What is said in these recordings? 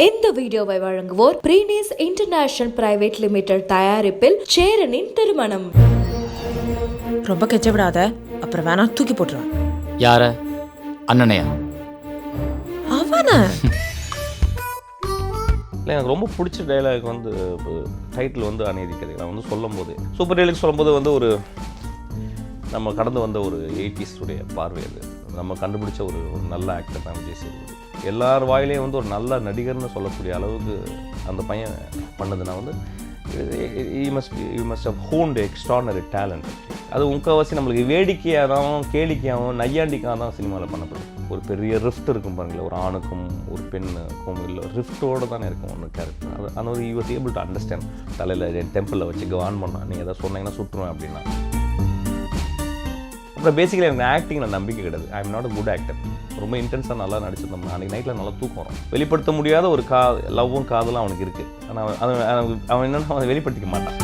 இந்த வீடியோவை வழங்குவோர் பிரீனிஸ் இன்டர்நேஷனல் பிரைவேட் லிமிடெட் தயாரிப்பில் சேரனின் திருமணம். ரொம்ப கெச்ச விடாத, அப்புறம் வேணா தூக்கி போட்டுருவேன். யார? அண்ணனையா? அவனா? இல்லை, எனக்கு ரொம்ப பிடிச்ச டைலாக் வந்து டைட்டில் வந்து அநீதி கதை. நான் வந்து சொல்லும் போது சூப்பர் டைலாக் சொல்லும்போது வந்து ஒரு நம்ம கடந்து வந்த ஒரு 80s உடைய பார்வை. அது நம்ம கண்டுபிடிச்ச ஒரு நல்ல ஆக்டர் தான் விஜய் சேதுபதி. எல்லார் வாயிலையும் வந்து ஒரு நல்ல நடிகர்னு சொல்லக்கூடிய அளவுக்கு அந்த பையன் பண்ணதுன்னா வந்து you must have honed extraordinary talent. அது முக்கால்வாசி நம்மளுக்கு வேடிக்கையாகவும் கேளிக்கையாகவும் நையாண்டிக்காக தான் சினிமாவில் பண்ணப்படுது. ஒரு பெரிய ரிஃப்ட் இருக்கும் பாருங்களேன், ஒரு ஆணுக்கும் ஒரு பெண்ணுக்கும் இல்லை ரிஃப்டோடு தானே இருக்கும் ஒன்று கேரக்டர். அது அந்த ஒரு you was able to understand. தலையில் டெம்பிளில் வச்சு கவான் பண்ணால் நீங்கள் எதாவது சொன்னீங்கன்னா சுட்டுருவேன் அப்படின்னா. அப்புறம் பேசிக்கலி எனக்கு ஆக்டிங் நான் நம்பிக்கை கிடையாது. ஐ am not a good actor. ரொம்ப இன்டென்ஸாக நல்லா நடிச்சிருந்தோம். அன்றைக்கி நைட்டில் நல்லா தூக்கம் வரும். வெளிப்படுத்த முடியாத ஒரு லவ்வும் காதலும் அவனுக்கு இருக்குது. ஆனால் அவன் என்னென்னா அவன் வெளிப்படுத்திக்க மாட்டான்.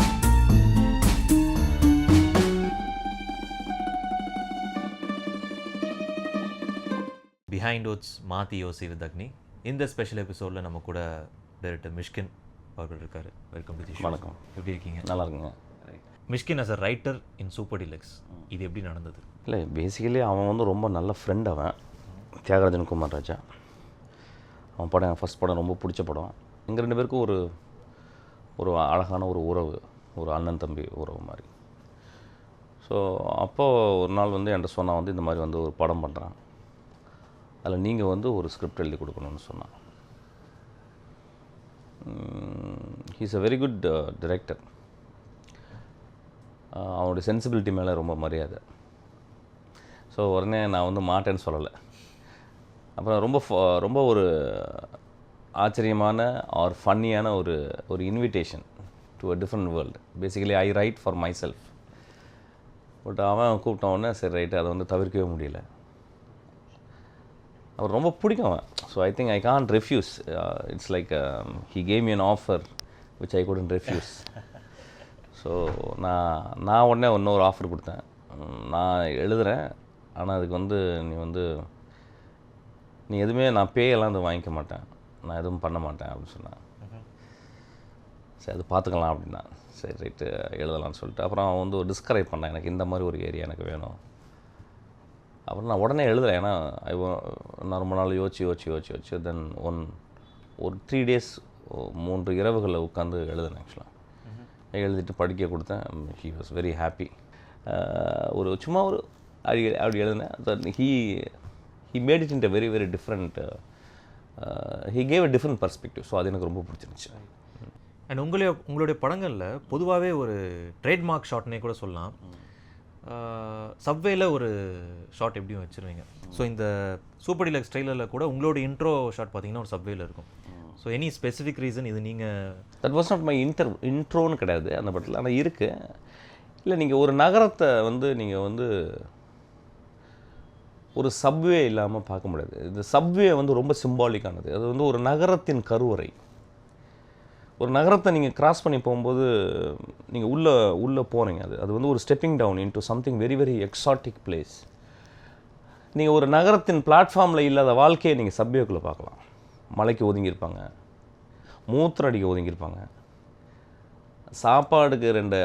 பிஹைண்ட் ஓட்ஸ் மாற்றி யோசி வித் அக்னி. இந்த ஸ்பெஷல் எபிசோடில் நம்ம கூட டைரக்டர் மிஷ்கின் அவர்கள் இருக்கார். Welcome to the show. வணக்கம். எப்படி இருக்கீங்க? நல்லா இருக்குங்க. Mysskin as a writer in Super Deluxe, இது எப்படி நடந்தது? இல்லை, பேசிக்கலி அவன் வந்து ரொம்ப நல்ல ஃப்ரெண்ட். அவன் தியாகராஜன் குமார் ராஜா. அவன் படம் என் ஃபஸ்ட் படம் ரொம்ப பிடிச்ச படம். எங்கள் ரெண்டு பேருக்கும் ஒரு அழகான ஒரு உறவு, ஒரு அண்ணன் தம்பி உறவு மாதிரி. ஸோ அப்போது ஒரு நாள் வந்து என்கிட்ட சொன்னான் வந்து இந்த மாதிரி வந்து ஒரு படம் பண்ணுறான், அதில் நீங்கள் வந்து ஒரு ஸ்கிரிப்ட் எழுதி கொடுக்கணும்னு சொன்னான். He's a very good director. அவனுடைய சென்சிபிலிட்டி மேலே ரொம்ப மரியாதை. ஸோ உடனே நான் வந்து மாட்டேன்னு சொல்லலை. அப்புறம் ரொம்ப ஒரு ஆச்சரியமான ஆர் ஃபன்னியான ஒரு invitation to a different world. Basically I right for my self. But அவன் கூப்பிட்ட உடனே சரி ரைட்டு, அதை வந்து தவிர்க்கவே முடியல. அவர் ரொம்ப பிடிக்கும் அவன். So I think I can't refuse. It's like he gave me an offer which I couldn't refuse. So நான் உடனே இன்னொரு ஆஃபர் கொடுத்தேன். நான் எழுதுகிறேன், ஆனால் அதுக்கு வந்து நீ எதுவுமே நான் பேயெல்லாம் அது வாங்கிக்க மாட்டேன், நான் எதுவும் பண்ண மாட்டேன் அப்படின்னு சொன்னேன். சரி அது பார்த்துக்கலாம் அப்படின்னா. சரி ரைட்டு எழுதலாம்னு சொல்லிட்டு அப்புறம் அவன் வந்து ஒரு டிஸ்கரைப் பண்ணேன், எனக்கு இந்த மாதிரி ஒரு ஏரியா எனக்கு வேணும். அப்புறம் நான் உடனே எழுதுகிறேன். ஏன்னா நான் ரொம்ப நாள் யோசிச்சு தென் ஒரு 3 days 3 இரவுகளில் உட்காந்து எழுதுனேன். ஆக்சுவலாக எழுதிட்டு படிக்க கொடுத்தேன். He was very happy. சும்மா அப்படி எழுதினேன். He made it int very very different. He gave a different perspective. So அது எனக்கு ரொம்ப பிடிச்சிருந்துச்சு. அண்ட் உங்களுடைய படங்களில் பொதுவாகவே ஒரு ட்ரேட்மார்க் ஷாட்னே கூட சொல்லலாம். சப்வேல ஒரு ஷாட் எப்படியும் வச்சுருவீங்க. ஸோ இந்த சூப்பர் டீலக்ஸ் ட்ரெய்லரில் கூட உங்களோட இன்ட்ரோ ஷாட் பார்த்தீங்கன்னா ஒரு சப்வேல இருக்கும். ஸோ எனி ஸ்பெசிஃபிக் ரீசன் இது நீங்கள்? தட் வாஸ் நாட் மை இன்ட்ரோன்னு கிடையாது அந்த படத்தில். ஆனால் இருக்குது. இல்லை, நீங்கள் ஒரு நகரத்தை வந்து நீங்கள் வந்து ஒரு சப்வே இல்லாமல் பார்க்க முடியாது. இந்த சப்வே வந்து ரொம்ப சிம்பாலிக்கானது. அது வந்து ஒரு நகரத்தின் கருவறை. ஒரு நகரத்தை நீங்கள் கிராஸ் பண்ணி போகும்போது நீங்கள் உள்ளே போகிறீங்க. அது வந்து ஒரு stepping down into something very very exotic place. நீங்கள் ஒரு நகரத்தின் பிளாட்ஃபார்மில் இல்லாத வாழ்க்கையை நீங்கள் சப்வேக்குள்ளே பார்க்கலாம். மலைக்கு ஒதுங்கியிருப்பாங்க, மூத்திரம் அடிக்க ஒதுங்கியிருப்பாங்க, சாப்பாடுக்கு 2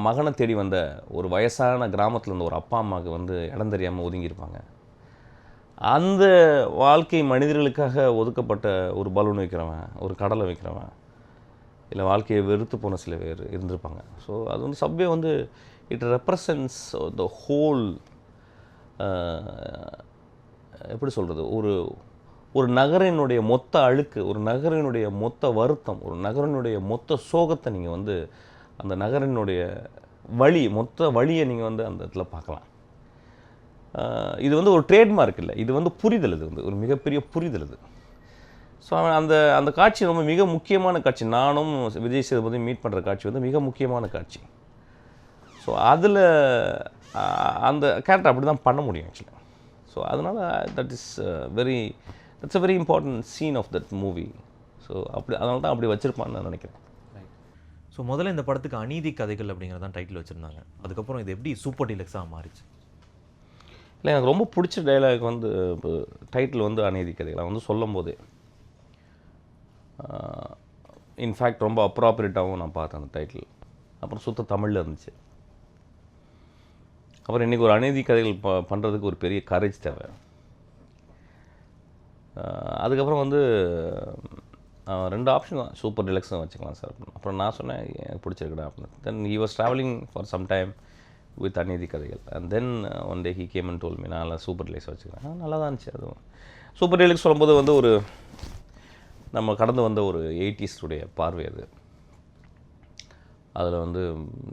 மகனை தேடி வந்த ஒரு வயசான கிராமத்தில் இருந்த ஒரு அப்பா அம்மாவுக்கு வந்து இடம் தெரியாமல் ஒதுங்கியிருப்பாங்க. அந்த வாழ்க்கை மனிதர்களுக்காக ஒதுக்கப்பட்ட ஒரு பலூன் வைக்கிறவன், ஒரு கடலை வைக்கிறவன், இல்லை வாழ்க்கையை வெறுத்து போன சில பேர் இருந்திருப்பாங்க. ஸோ அது வந்து சப்வே வந்து இட் ரெப்ரசன்ட்ஸ் த ஹோல். எப்படி சொல்கிறது, ஒரு நகரினுடைய மொத்த அழுக்கு, ஒரு நகரினுடைய மொத்த வருத்தம், ஒரு நகரினுடைய மொத்த சோகத்தை நீங்கள் வந்து அந்த நகரினுடைய மொத்த வழியை நீங்கள் வந்து அந்த இடத்துல பார்க்கலாம். இது வந்து ஒரு ட்ரேட்மார்க் இல்லை, இது வந்து புரிதல். இது வந்து ஒரு மிகப்பெரிய புரிதல். இது ஸோ அந்த காட்சி ரொம்ப மிக முக்கியமான காட்சி. நானும் விஜய் சேதுபதி மீட் பண்ணுற காட்சி வந்து மிக முக்கியமான காட்சி. ஸோ அதில் அந்த கேரக்டர் அப்படி தான் பண்ண முடியும் ஆக்சுவலி. ஸோ அதனால் that's a very important scene of that movie. So அதனால தான் அப்படி வச்சுருப்பான்னு நான் நினைக்கிறேன். ஸோ முதல்ல இந்த படத்துக்கு அநீதி கதைகள் அப்படிங்கிறது தான் டைட்டில் வச்சுருந்தாங்க. அதுக்கப்புறம் இது எப்படி சூப்பர் டீலக்ஸாக மாறிச்சு? இல்லை, எனக்கு ரொம்ப பிடிச்ச டைலாக் வந்து டைட்டில் வந்து அநீதி கதைகள். வந்து சொல்லும் போதே இன்ஃபேக்ட் ரொம்ப அப்ராப்ரியேட்டாகவும் நான் பார்த்தேன் அந்த டைட்டில். அப்புறம் சுத்த தமிழில் இருந்துச்சு. அப்புறம் இன்றைக்கி ஒரு அநீதி கதைகள் பண்ணுறதுக்கு ஒரு பெரிய கரேஜ் தேவை. அதுக்கப்புறம் வந்து 2 ஆப்ஷன் தான், சூப்பர் டிலக்ஸும் வச்சுக்கலாம் சார். அப்புறம் நான் சொன்னேன் எனக்கு பிடிச்சிருக்குடா அப்படின்னு. Then he was travelling for some time with அநீதி கதைகள். And then one day he came and told me நான் சூப்பர் டிலக்ஸ் வச்சுக்கிறேன். நல்லா தான் இருந்துச்சு. அதுவும் சூப்பர் டிலக்ஸ் சொல்லும்போது வந்து ஒரு நம்ம கடந்து வந்த ஒரு 80s பார்வை அது. அதில் வந்து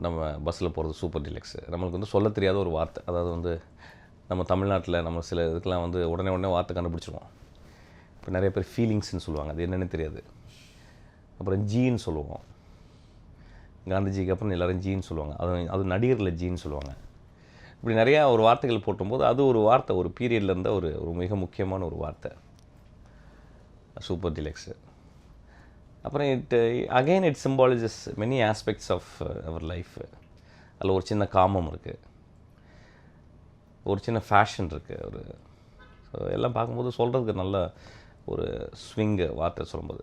நம்ம பஸ்ஸில் போகிறது சூப்பர் டிலக்ஸு நம்மளுக்கு வந்து சொல்ல தெரியாத ஒரு வார்த்தை. அதாவது வந்து நம்ம தமிழ்நாட்டில் நம்ம சில இதுக்கெலாம் வந்து உடனே வார்த்தை கண்டுபிடிச்சிருவோம். இப்போ நிறைய பேர் ஃபீலிங்ஸ்ன்னு சொல்லுவாங்க, அது என்னென்னு தெரியாது. அப்புறம் ஜீன்னு சொல்லுவோம், காந்திஜிக்கு அப்புறம் எல்லோரும் ஜீன்னு சொல்லுவாங்க. அது நடிகர்களில் ஜீன்னு சொல்லுவாங்க. இப்படி நிறையா ஒரு வார்த்தைகள் போட்டும்போது அது ஒரு வார்த்தை ஒரு பீரியடில் இருந்த ஒரு மிக முக்கியமான ஒரு வார்த்தை சூப்பர் டிலக்ஸு. அப்புறம் it symbolises many aspects of our life. அதில் ஒரு சின்ன காமம் இருக்குது, ஒரு சின்ன ஃபேஷன் இருக்குது. ஸோ எல்லாம் பார்க்கும்போது சொல்கிறதுக்கு நல்ல ஒரு ஸ்விங்கு வார்த்தை சொல்லும்போது.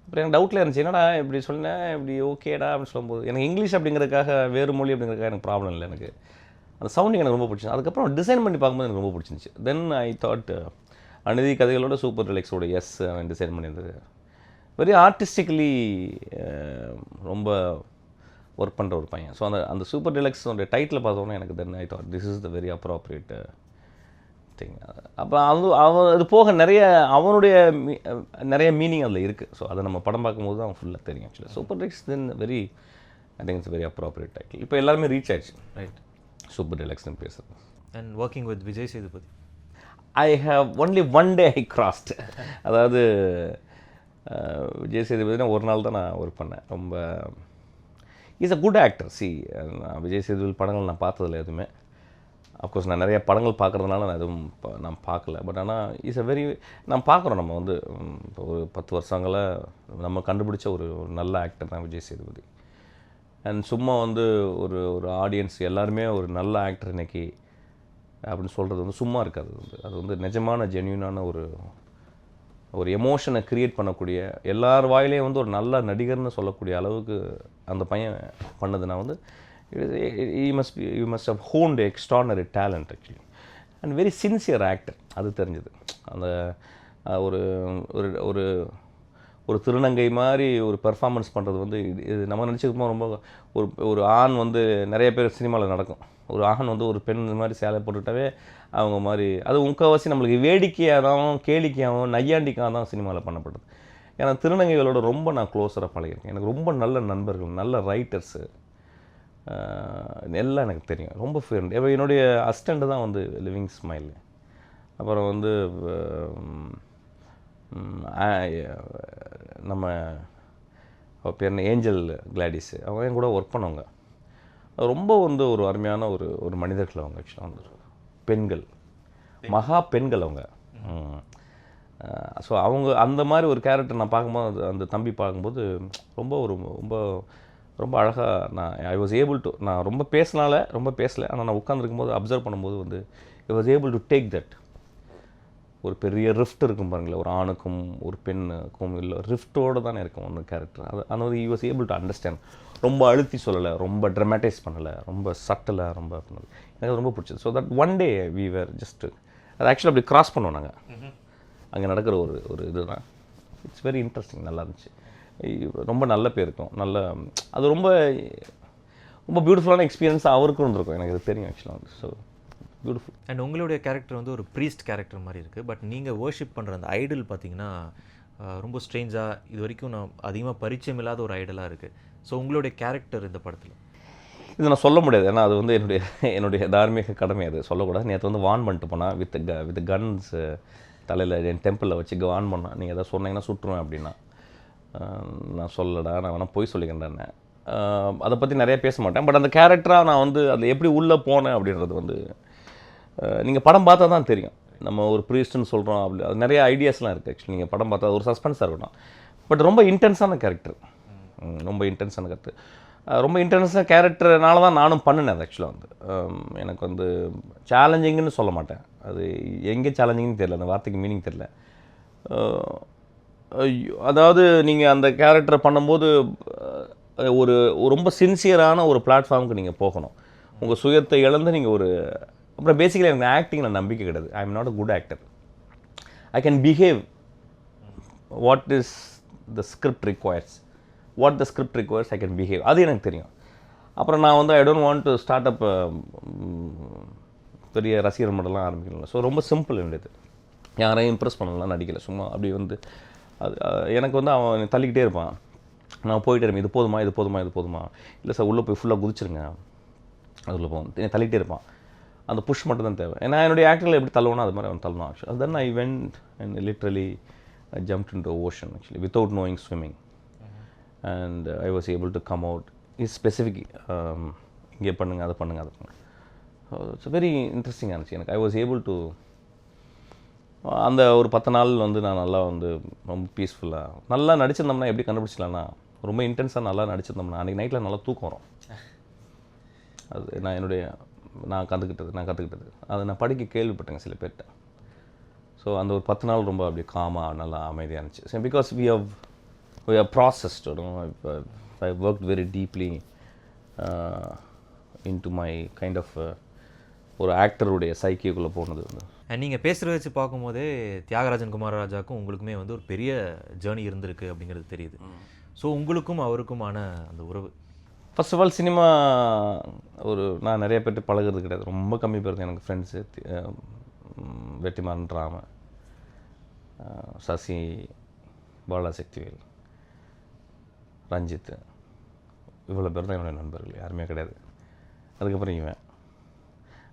அப்புறம் எனக்கு டவுட்டில் இருந்துச்சு, என்னடா இப்படி சொன்னேன் இப்படி ஓகேடா அப்படின்னு சொல்லும்போது. எனக்கு இங்கிலீஷ் அப்படிங்கிறதுக்காக வேறு மொழி அப்படிங்கிறதுக்காக எனக்கு ப்ராப்ளம் இல்லை. எனக்கு அந்த சவுண்டிங் எனக்கு ரொம்ப பிடிச்சிச்சு. அதுக்கப்புறம் டிசைன் பண்ணி பார்க்கும்போது எனக்கு ரொம்ப பிடிச்சிருந்துச்சு. தென் ஐ தாட் அநீதி கதைகளோட சூப்பர் டிலக்ஸோட அவன் டிசைன் பண்ணியிருந்தது வெரி ஆர்டிஸ்டிக்கலி ரொம்ப ஒர்க் பண்ணுற ஒரு பையன். ஸோ அந்த சூப்பர் டிலக்ஸோட டைட்டில் பார்த்தோன்னே எனக்கு then I thought this is the very appropriate thing. அப்புறம் அது போக அவனுடைய நிறைய மீனிங் அதில் இருக்குது. ஸோ அதை நம்ம படம் பார்க்கும்போது தான் ஃபுல்லாக தெரியும். Actually Super Deluxe then very I think it's very appropriate title. இப்போ எல்லாருமே ரீச் ஆயிடுச்சு ரைட், சூப்பர் டிலக்ஸ்னு பேசுகிறது. And working with Vijay Sethupathi, I have only one day I crossed. அதாவது விஜய் சேதுபதினா ஒரு நாள் தான் நான் ஒர்க் பண்ணேன். ரொம்ப is a good actor. Vijay Sethupathi படங்கள் நான் பார்த்ததில்ல எதுவுமே. அஃப்கோர்ஸ் நான் நிறைய படங்கள் பார்க்குறதுனால நான் எதுவும் நான் பார்க்கல. பட் ஆனால் இஸ் அ வெரி நான் பார்க்குறோம். நம்ம வந்து இப்போ ஒரு 10 வருஷங்களாக நம்ம கண்டுபிடிச்ச ஒரு நல்ல ஆக்டர் தான் விஜய் சேதுபதி. அண்ட் சும்மா வந்து ஒரு ஆடியன்ஸ் எல்லாருமே ஒரு நல்ல ஆக்டர் இன்னைக்கு அப்படின்னு சொல்கிறது வந்து சும்மா இருக்காது. அது வந்து நிஜமான ஜென்யூனான ஒரு எமோஷனை க்ரியேட் பண்ணக்கூடிய, எல்லார் வாயிலையும் வந்து ஒரு நல்ல நடிகர்னு சொல்லக்கூடிய அளவுக்கு அந்த பையன் பண்ணதுன்னா வந்து you must have honed extraordinary talent actually and very sincere actor. அது தெரிஞ்சது. அந்த ஒரு ஒரு ஒரு திருநங்கை மாதிரி ஒரு பெர்ஃபார்மன்ஸ் பண்ணுறது வந்து இது நம்ம நினச்சிருக்கோம். ரொம்ப ஒரு ஆண் வந்து நிறைய பேர் சினிமாவில் நடக்கும். ஒரு ஆண் வந்து ஒரு பெண் மாதிரி சேலை போட்டுக்கிட்டாவே அவங்க மாதிரி அது முக்கால்வாசி நம்மளுக்கு வேடிக்கையாகவும் கேளிக்கையாகவும் நையாண்டிக்காக தான் சினிமாவில் பண்ணப்படுது. ஏன்னா திருநங்கைகளோட ரொம்ப நான் க்ளோஸராக பழகிருக்கேன். எனக்கு ரொம்ப நல்ல நண்பர்கள், நல்ல ரைட்டர்ஸு எல்லாம் எனக்கு தெரியும். ரொம்ப ஃப்ரெண்ட். என்னுடைய அசிஸ்டண்ட்டு தான் வந்து லிவிங் ஸ்மைல். அப்புறம் வந்து நம்ம அவள் பேர் ஏஞ்சல் கிளாடிஸு, அவங்க என் கூட ஒர்க் பண்ணவங்க. ரொம்ப வந்து ஒரு அருமையான ஒரு மனிதர்கள் அவங்க. ஆக்சுவலாக வந்து பெண்கள், மகா பெண்கள் அவங்க. ஸோ அவங்க அந்த மாதிரி ஒரு கேரக்டர் நான் பார்க்கும்போது, அந்த தம்பி பார்க்கும்போது ரொம்ப அழகாக ஐ வாஸ் ஏபிள் டு, நான் ரொம்ப பேசலை, ஆனால் நான் உட்காந்துருக்கும்போது அப்சர்வ் பண்ணும்போது வந்து ஐ was able to take that. ஒரு பெரிய ரிஃப்ட் இருக்கும் பாருங்களேன், ஒரு ஆணுக்கும் ஒரு பெண்ணுக்கும் இல்லை ரிஃப்டோடு தானே இருக்கும் ஒன்று கேரக்டர். அது he was able to understand. ரொம்ப அழுத்தி சொல்லலை, ரொம்ப ட்ரமேட்டைஸ் பண்ணலை, ரொம்ப சட்டலாக ரொம்ப பண்ணது. எனக்கு ரொம்ப பிடிச்சது. So that one day we were just அது ஆக்சுவலாக அப்படி கிராஸ் பண்ணுவோம் நாங்கள். அங்கே நடக்கிற ஒரு இதுதான். It's very interesting. நல்லா இருந்துச்சு. ரொம்ப நல்ல பேர் இருக்கும். அது ரொம்ப பியூட்டிஃபுல்லான எக்ஸ்பீரியன்ஸ் அவருக்கும் இருந்திருக்கும். எனக்கு இது தெரியும் ஆக்சுவலாக வந்து. So beautiful. அண்ட் உங்களுடைய கேரக்டர் வந்து ஒரு ப்ரீஸ்ட் கேரக்டர் மாதிரி இருக்குது. பட் நீங்கள் வர்ஷிப் பண்ணுற அந்த ஐடல் பார்த்தீங்கன்னா ரொம்ப ஸ்ட்ரேஞ்சாக, இது வரைக்கும் நான் அதிகமாக பரிச்சயம் இல்லாத ஒரு ஐடலாக இருக்குது. ஸோ உங்களுடைய கேரக்டர் இந்த படத்தில் இது நான் சொல்ல முடியாது. ஏன்னா அது வந்து என்னுடைய தார்மீக கடமை. அது சொல்லக்கூடாது. நேற்று வந்து வான் பண்ணிட்டு போனால் வித் கன்ஸ் தலையில் என் டெம்பிளில் வச்சு வான் பண்ணான், நீங்கள் எதாவது சொன்னீங்கன்னா சுட்டுருவேன் அப்படின்னா. நான் சொல்லடா, நான் வேணால் போய் சொல்லிக்கிறேன். அதை பற்றி நிறைய பேச மாட்டேன். பட் அந்த கேரக்டராக நான் வந்து அதில் எப்படி உள்ளே போனேன் அப்படின்றது வந்து நீங்கள் படம் பார்த்தா தான் தெரியும். நம்ம ஒரு ப்ரீஸ்ட்னு சொல்கிறோம், அப்படி அது நிறைய ஐடியாஸ்லாம் இருக்குது. ஆக்சுவலி நீங்கள் படம் பார்த்தா ஒரு சஸ்பென்ஸாக இருக்கட்டும். பட் ரொம்ப இன்டென்ஸான கேரக்டர், ரொம்ப இன்டென்ஸான கருத்து. ரொம்ப இன்டென்ஸான கேரக்டர்னால தான் நானும் பண்ணினேன். அது ஆக்சுவலாக வந்து எனக்கு வந்து சேலஞ்சிங்னு சொல்ல மாட்டேன். அது எங்கே சேலஞ்சிங்னு தெரியல, அந்த வார்த்தைக்கு மீனிங் தெரியல. அதாவது நீங்கள் அந்த கேரக்டரை பண்ணும்போது ஒரு ரொம்ப சின்சியரான ஒரு பிளாட்ஃபார்முக்கு நீங்கள் போகணும். உங்கள் சுயத்தை இழந்து நீங்கள் அப்புறம் பேசிக்கலி எனக்கு ஆக்டிங்கில் நம்பிக்கை கிடையாது. ஐ am not a good actor. I can behave what is the script requires. What the script requires I can behave. அது எனக்கு தெரியும். அப்புறம் நான் வந்து I don't want to start up பெரிய ரசிகர் மண்டலாம் ஆரம்பிக்கல. ஸோ ரொம்ப சிம்பிள் என்னது, யாரையும் இம்ப்ரெஸ் பண்ணலாம் நடிக்கலை. சும்மா அப்படி வந்து அது எனக்கு வந்து அவன் தள்ளிக்கிட்டே இருப்பான். நான் போயிட்டே இருப்பேன், இது போதுமா இது போதுமா இது போதுமா, இல்லை சார் உள்ளே போய் ஃபுல்லாக குதிச்சிருங்க அதில் போகும், தள்ளிகிட்டே இருப்பான். அந்த புஷ் மட்டும் தான் தேவை. ஏன்னா என்னுடைய ஆக்டரில் எப்படி தள்ளுவோனா அது மாதிரி அவன் தள்ளணும். Actually then I went and literally I jumped into ocean actually without knowing swimming and I was able to come out is specific. இங்கே பண்ணுங்கள் அதை பண்ணுங்கள் அதை பண்ணுங்கள். இட்ஸ் வெரி இன்ட்ரெஸ்டிங்காக இருந்துச்சு எனக்கு. ஐ வாஸ் ஏபிள் டு அந்த ஒரு 10 நாள் வந்து நான் நல்லா வந்து ரொம்ப பீஸ்ஃபுல்லாக நல்லா நடிச்சிருந்தோம்னா எப்படி கண்டுபிடிச்சலான்னா, ரொம்ப இன்டென்ஸாக நல்லா நடிச்சிருந்தோம்னா அன்றைக்கி நைட்டில் நல்லா தூக்கம் வரும். அது நான் கற்றுக்கிட்டது அதை நான் படிக்க கேள்விப்பட்டேங்க சில பேர்கிட்ட. ஸோ அந்த ஒரு 10 நாள் ரொம்ப அப்படி காமாக நல்லா அமைதியாக இருந்துச்சு. Because we have processed, I worked very deeply into my kind of ஒரு ஆக்டருடைய சைக்கிக்குள்ளே போனது வந்து. அண்ட் நீங்கள் பேசுகிறத வச்சு பார்க்கும்போதே தியாகராஜன் குமாரராஜாக்கும் உங்களுக்குமே வந்து ஒரு பெரிய ஜேர்னி இருந்திருக்கு அப்படிங்கிறது தெரியுது. ஸோ உங்களுக்கும் அவருக்குமான அந்த உறவு, ஃபர்ஸ்ட் ஆஃப் ஆல் சினிமா நான் நிறைய பேர்ட்டு பழகிறது கிடையாது, ரொம்ப கம்மி பேர் தான் எனக்கு ஃப்ரெண்ட்ஸு. வெற்றிமாறன் ராம, சசி, பாலாசக்திவேல், ரஞ்சித், இவ்வளோ பேர் தான் என்னுடைய நண்பர்கள், யாருமே கிடையாது. அதுக்கப்புறம் இவன்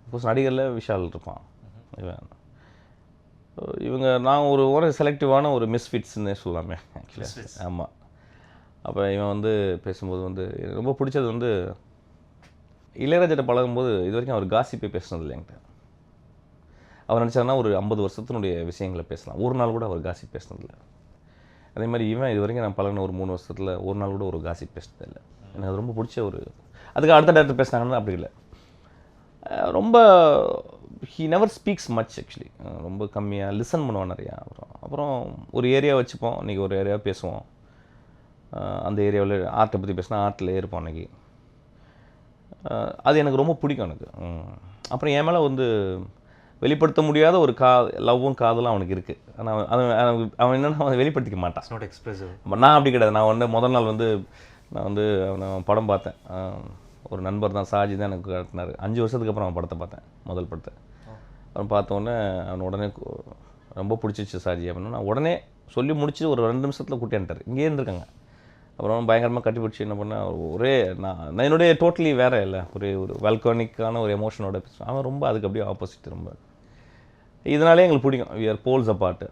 சப்போஸ் நடிகரில் விஷால் இருப்பான். இவங்க நான் ஒரு செலக்டிவான ஒரு மிஸ்ஃபிட்ஸ்ன்னே சொல்லாமே ஆக்சுவலி. ஆமாம். அப்போ இவன் வந்து பேசும்போது வந்து எனக்கு ரொம்ப பிடிச்சது வந்து இளையராஜிட்ட பழகும்போது இது வரைக்கும் அவர் காசிப்பே பேசுனது இல்லை என்கிட்ட. அவர் நினச்சாருன்னா ஒரு 50 வருஷத்தினுடைய விஷயங்களை பேசலாம், ஒரு நாள் கூட அவர் காசிப் பேசினதில்லை. அதே மாதிரி இவன் இது வரைக்கும் நான் பழகின ஒரு 3 வருஷத்தில் ஒரு நாள் கூட ஒரு காசிப் பேசினது இல்லை. எனக்கு அது ரொம்ப பிடிச்ச அதுக்கு அடுத்த டேரக்டர் பேசினாங்கன்னா அப்படி இல்லை. ரொம்ப he never speaks much actually. ரொம்ப கம்மியாக லிசன் பண்ணுவான் நிறையா. அப்புறம் ஒரு ஏரியா வச்சுப்போம், இன்றைக்கி ஒரு ஏரியா பேசுவோம். அந்த ஏரியாவில் ஆர்ட்டை பற்றி பேசினா ஆர்ட்டில் இருப்போம் அன்றைக்கி. அது எனக்கு ரொம்ப பிடிக்கும் எனக்கு. அப்புறம் என் மேலே வந்து வெளிப்படுத்த முடியாத ஒரு லவ்வும் காதலும் அவனுக்கு இருக்குது. ஆனால் அவன் என்னென்னா அவன் வெளிப்படுத்திக்க மாட்டான். Not expressive. நான் அப்படி கிடையாது. நான் வந்து முதல் நாள் வந்து நான் வந்து அவனை படம் பார்த்தேன். ஒரு நண்பர் தான், சாஜி தான் எனக்கு காட்டினார். 5 வருஷத்துக்கு அப்புறம் அவன் படத்தை பார்த்தேன், முதல் படத்தை. அவன் பார்த்தோன்னே அவன் உடனே ரொம்ப பிடிச்சிச்சு சாஜி அப்படின்னா. நான் உடனே சொல்லி முடிச்சு ஒரு 2 நிமிஷத்தில் கூட்டியான்ட்டார். இங்கேயே இருந்திருக்காங்க. அப்புறம் பயங்கரமாக கட்டி பிடிச்சி என்ன பண்ணேன், நான் என்னுடைய டோட்டலி வேறு இல்லை, ஒரு வல்கானிக்கான ஒரு எமோஷனோட பேசுவேன். அவன் ரொம்ப அதுக்கு அப்படியே ஆப்போசிட். ரொம்ப இதனாலே எங்களுக்கு பிடிக்கும். We are poles apart.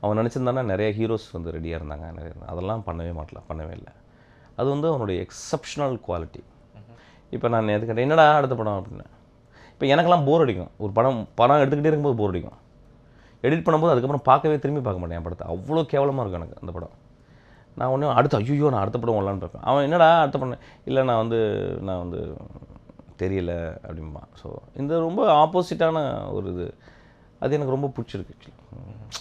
அவன் நினச்சிருந்தானா நிறைய ஹீரோஸ் வந்து ரெடியாக இருந்தாங்க, அதெல்லாம் பண்ணவே இல்லை. அது வந்து அவனுடைய எக்ஸப்ஷனல் குவாலிட்டி. இப்போ நான் எதுக்கிட்ட என்னடா அடுத்த படம் அப்படின்னு, இப்போ எனக்கெல்லாம் போர் அடிக்கும். ஒரு படம் எடுத்துக்கிட்டே இருக்கும்போது போர் அடிக்கும். எடிட் பண்ணும்போது அதுக்கப்புறம் திரும்பி பார்க்க மாட்டேன் என் படத்தை. அவ்வளோ கேவலமாக இருக்கும் எனக்கு அந்த படம். நான் ஒன்று நான் அடுத்த படம் வரலான்னு பார்ப்பேன். அவன் என்னடா அடுத்த படம், இல்லை நான் வந்து தெரியல அப்படிம்பா. ஸோ இந்த ரொம்ப ஆப்போசிட்டான ஒரு அது எனக்கு ரொம்ப பிடிச்சிருக்கு.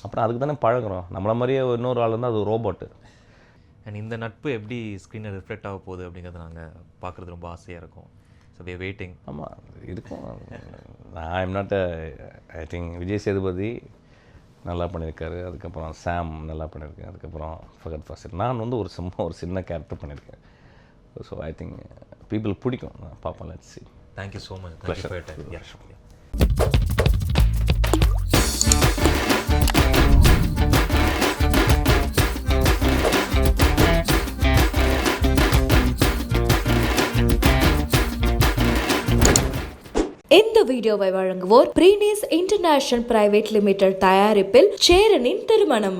அப்புறம் அதுக்கு தானே பழகுறோம். நம்மள மாதிரியே இன்னொரு ஆள் இருந்தால் அது ரோபோட்டு. அண்ட் இந்த நட்பு எப்படி ஸ்க்ரீனில் ரிஃப்ளெக்ட் ஆக போகுது அப்படிங்கிறத நாங்கள் பார்க்குறது ரொம்ப ஆசையாக இருக்கும். So we are waiting. ஆமாம் இருக்கும். I am not I think Vijay Sethupathi நல்லா பண்ணியிருக்காரு, அதுக்கப்புறம் சாம் நல்லா பண்ணியிருக்கேன், அதுக்கப்புறம் ஃபகத் ஃபாசில். நான் வந்து ஒரு சின்ன கேரக்டர் பண்ணியிருக்கேன். ஸோ ஐ திங்க் பீப்புள் பிடிக்கும், பார்ப்போம். Let's see. Thank you so much. Thank you for your time. இந்த வீடியோவை வழங்குவோர் பிரீனிஸ் இன்டர்நேஷனல் பிரைவேட் லிமிடெட் தயாரிப்பில் சேரனின் திருமணம்.